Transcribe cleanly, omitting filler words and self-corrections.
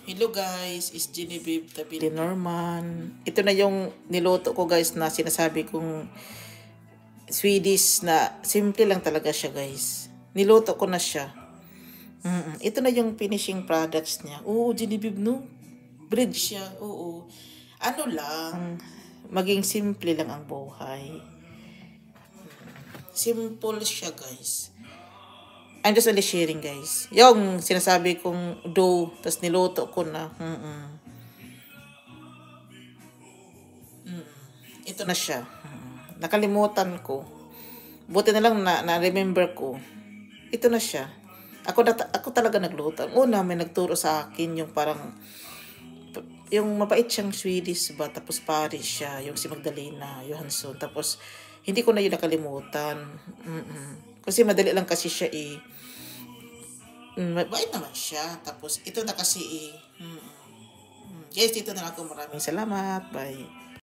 Hello guys, is Genevieve Tabili Norman. Ito na yung niluto ko guys na sinasabi kong Swedish na simple lang talaga siya guys. Niluto ko na siya. Ito na yung finishing products niya. Oo, Genevieve no? Bread siya, oo. Ano lang, maging simple lang ang buhay. Simple siya guys. I'm just only sharing guys. Yung sinasabi kong dough, tapos niluto ko na. Ito na siya. Nakalimutan ko. Buti na lang na-remember ko. Ito na siya. Ako talaga nagluto. Una, may nagturo sa akin yung parang yung mabait siyang Swedish ba, tapos Paris siya, yung si Magdalena Johansson. Tapos hindi ko na yun nakalimutan. Kasi madali lang kasi siya eh. Mabait naman siya. Tapos ito na kasi eh. Guys, dito na ako. Maraming salamat. Bye.